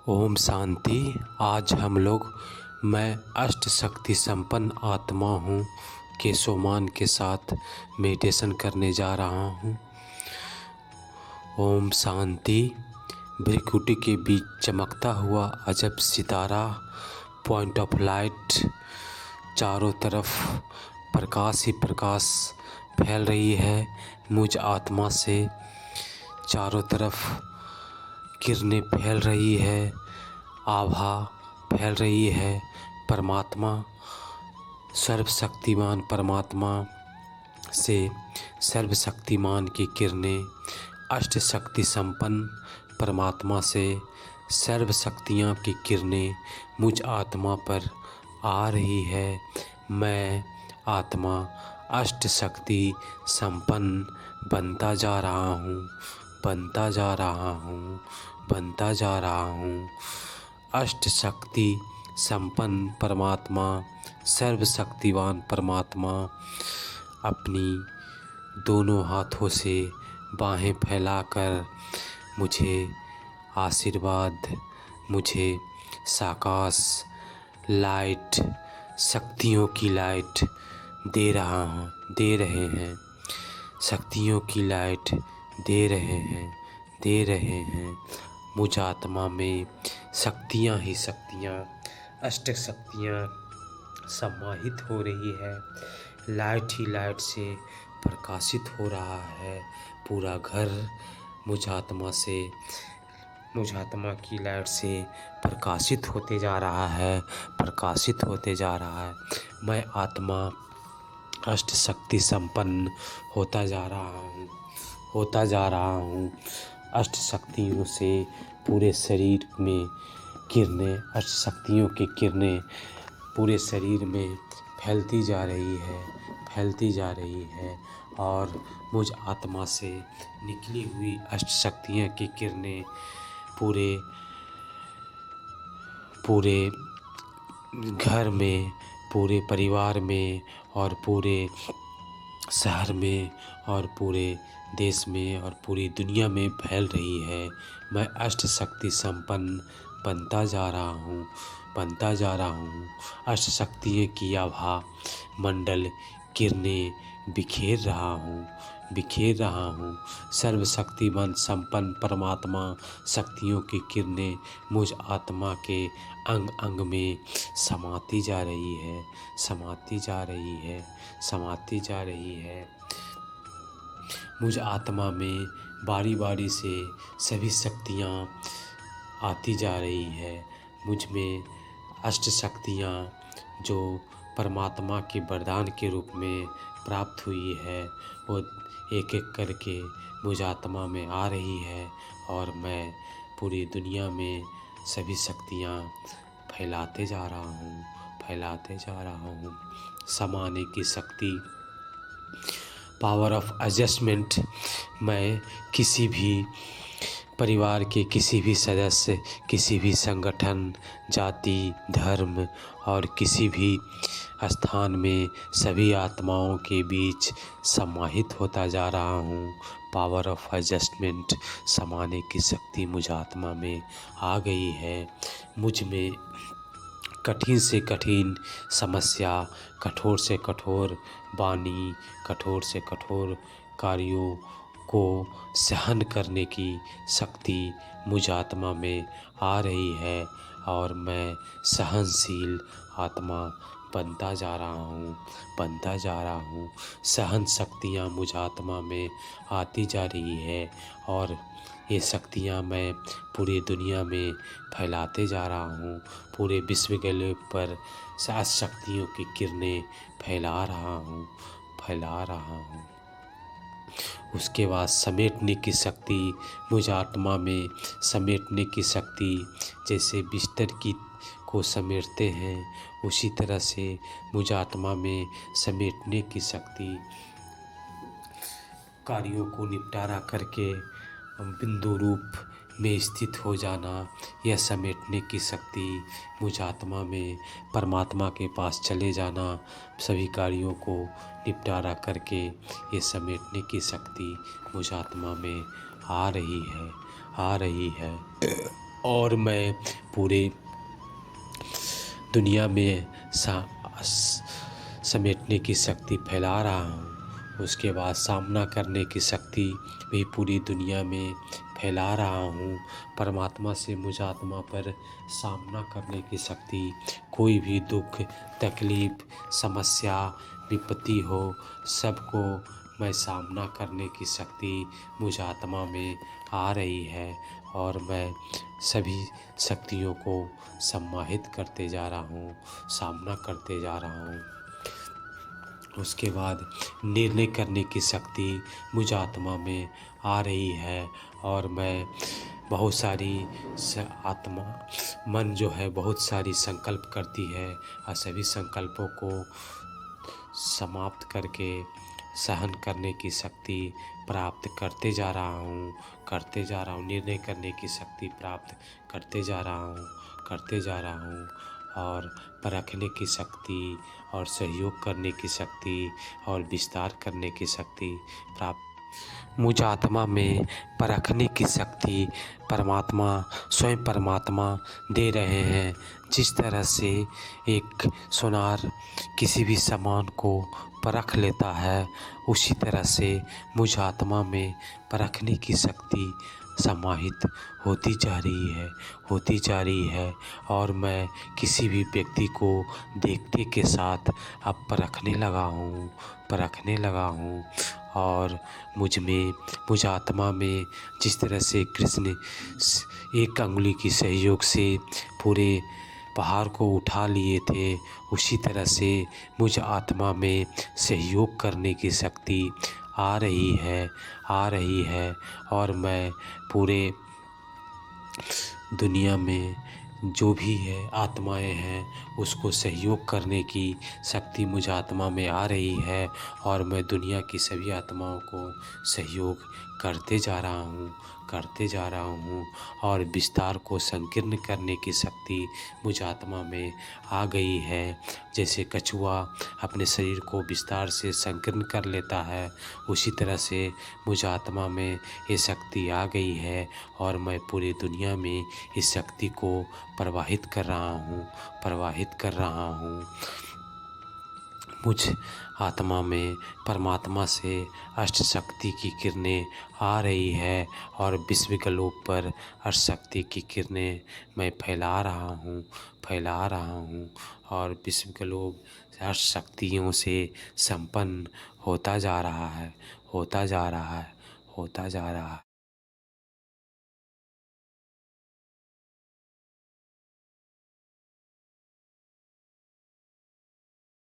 ओम शांति। आज हम लोग मैं अष्ट शक्ति संपन्न आत्मा हूँ के सोमान के साथ मेडिटेशन करने जा रहा हूँ। ओम शांति। भ्रिकुटी के बीच चमकता हुआ अजब सितारा, पॉइंट ऑफ लाइट, चारों तरफ प्रकाश ही प्रकाश फैल रही है। मुझ आत्मा से चारों तरफ किरणें फैल रही है, आभा फैल रही है। परमात्मा, सर्वशक्तिमान परमात्मा से सर्वशक्तिमान की किरणें, अष्ट शक्ति संपन्न परमात्मा से सर्व शक्तियाँ की किरणें मुझ आत्मा पर आ रही है। मैं आत्मा अष्ट शक्ति संपन्न बनता जा रहा हूँ, बनता जा रहा हूँ, बनता जा रहा हूँ। अष्ट शक्ति संपन्न परमात्मा, सर्वशक्तिवान परमात्मा अपनी दोनों हाथों से बाहें फैलाकर मुझे आशीर्वाद, मुझे साकाश लाइट, शक्तियों की लाइट दे रहे हैं। शक्तियों की लाइट दे रहे हैं। मुझ आत्मा में शक्तियाँ ही शक्तियाँ, अष्ट शक्तियाँ समाहित हो रही है। लाइट ही लाइट से प्रकाशित हो रहा है। पूरा घर मुझ आत्मा की लाइट से प्रकाशित होते जा रहा है, प्रकाशित होते जा रहा है। मैं आत्मा अष्ट शक्ति संपन्न होता जा रहा हूँ। अष्ट शक्तियों से पूरे शरीर में किरणें, अष्ट शक्तियों की किरणें पूरे शरीर में फैलती जा रही है और मुझ आत्मा से निकली हुई अष्ट शक्तियों की किरणें पूरे घर में, पूरे परिवार में और पूरे शहर में और पूरे देश में और पूरी दुनिया में फैल रही है। मैं अष्ट शक्ति संपन्न बनता जा रहा हूँ। अष्ट शक्तियों की आभा मंडल किरणें बिखेर रहा हूँ। सर्वशक्तिमान संपन्न परमात्मा शक्तियों की किरणें मुझ आत्मा के अंग अंग में समाती जा रही है। मुझ आत्मा में बारी बारी से सभी शक्तियाँ आती जा रही है। मुझ में अष्ट शक्तियाँ जो परमात्मा के वरदान के रूप में प्राप्त हुई है, वो एक एक करके मुझ आत्मा में आ रही है और मैं पूरी दुनिया में सभी शक्तियाँ फैलाते जा रहा हूँ। समाने की शक्ति, पावर ऑफ एडजस्टमेंट। मैं किसी भी परिवार के किसी भी सदस्य, किसी भी संगठन, जाति, धर्म और किसी भी स्थान में सभी आत्माओं के बीच समाहित होता जा रहा हूँ। पावर ऑफ एडजस्टमेंट, समाने की शक्ति मुझ आत्मा में आ गई है। मुझ में कठिन से कठिन समस्या, कठोर से कठोर वाणी, कठोर से कठोर कार्यों को सहन करने की शक्ति मुझ आत्मा में आ रही है और मैं सहनशील आत्मा बनता जा रहा हूँ। सहन शक्तियाँ मुझ आत्मा में आती जा रही है और ये शक्तियाँ मैं पूरी दुनिया में फैलाते जा रहा हूँ। पूरे विश्व गले पर 7 शक्तियों की किरणें फैला रहा हूँ। उसके बाद समेटने की शक्ति मुझ आत्मा में, समेटने की शक्ति जैसे बिस्तर को समेटते हैं, उसी तरह से मुझ आत्मा में समेटने की शक्ति, कार्यों को निपटारा करके बिंदु रूप में स्थित हो जाना, यह समेटने की शक्ति मुझ आत्मा में, परमात्मा के पास चले जाना, सभी कार्यों को निपटारा करके ये समेटने की शक्ति मुझ आत्मा में आ रही है। और मैं पूरे दुनिया में समेटने की शक्ति फैला रहा हूँ। उसके बाद सामना करने की शक्ति भी पूरी दुनिया में फैला रहा हूँ। परमात्मा से मुझ आत्मा पर सामना करने की शक्ति, कोई भी दुख तकलीफ़ समस्या विपत्ति हो सबको मैं सामना करने की शक्ति मुझ आत्मा में आ रही है और मैं सभी शक्तियों को सम्माहित करते जा रहा हूँ, सामना करते जा रहा हूँ। उसके बाद निर्णय करने की शक्ति मुझ आत्मा में आ रही है और मैं बहुत सारी आत्मा मन जो है बहुत सारी संकल्प करती है और सभी संकल्पों को समाप्त करके सहन करने की शक्ति प्राप्त करते जा रहा हूँ, निर्णय करने की शक्ति प्राप्त करते जा रहा हूँ और परखने की शक्ति और सहयोग करने की शक्ति और विस्तार करने की शक्ति प्राप्त मुझ आत्मा में परखने की शक्ति स्वयं परमात्मा दे रहे हैं। जिस तरह से एक सुनार किसी भी सामान को परख लेता है, उसी तरह से मुझ आत्मा में परखने की शक्ति समाहित होती जा रही है और मैं किसी भी व्यक्ति को देखने के साथ अब परखने लगा हूँ और मुझ आत्मा में जिस तरह से कृष्ण एक अंगुली की सहयोग से पूरे पहाड़ को उठा लिए थे, उसी तरह से मुझ आत्मा में सहयोग करने की शक्ति आ रही है और मैं पूरे दुनिया में जो भी है आत्माएं हैं उसको सहयोग करने की शक्ति मुझ आत्मा में आ रही है और मैं दुनिया की सभी आत्माओं को सहयोग करते जा रहा हूँ और विस्तार को संकीर्ण करने की शक्ति मुझ आत्मा में आ गई है। जैसे कछुआ अपने शरीर को विस्तार से संकीर्ण कर लेता है, उसी तरह से मुझ आत्मा में ये शक्ति आ गई है और मैं पूरी दुनिया में इस शक्ति को प्रवाहित कर रहा हूँ। मुझ आत्मा में परमात्मा से अष्ट शक्ति की किरणें आ रही है और विश्व गलोक पर अष्ट शक्ति की किरणें मैं फैला रहा हूँ और विश्व गलोक अष्ट शक्तियों से संपन्न होता जा रहा है।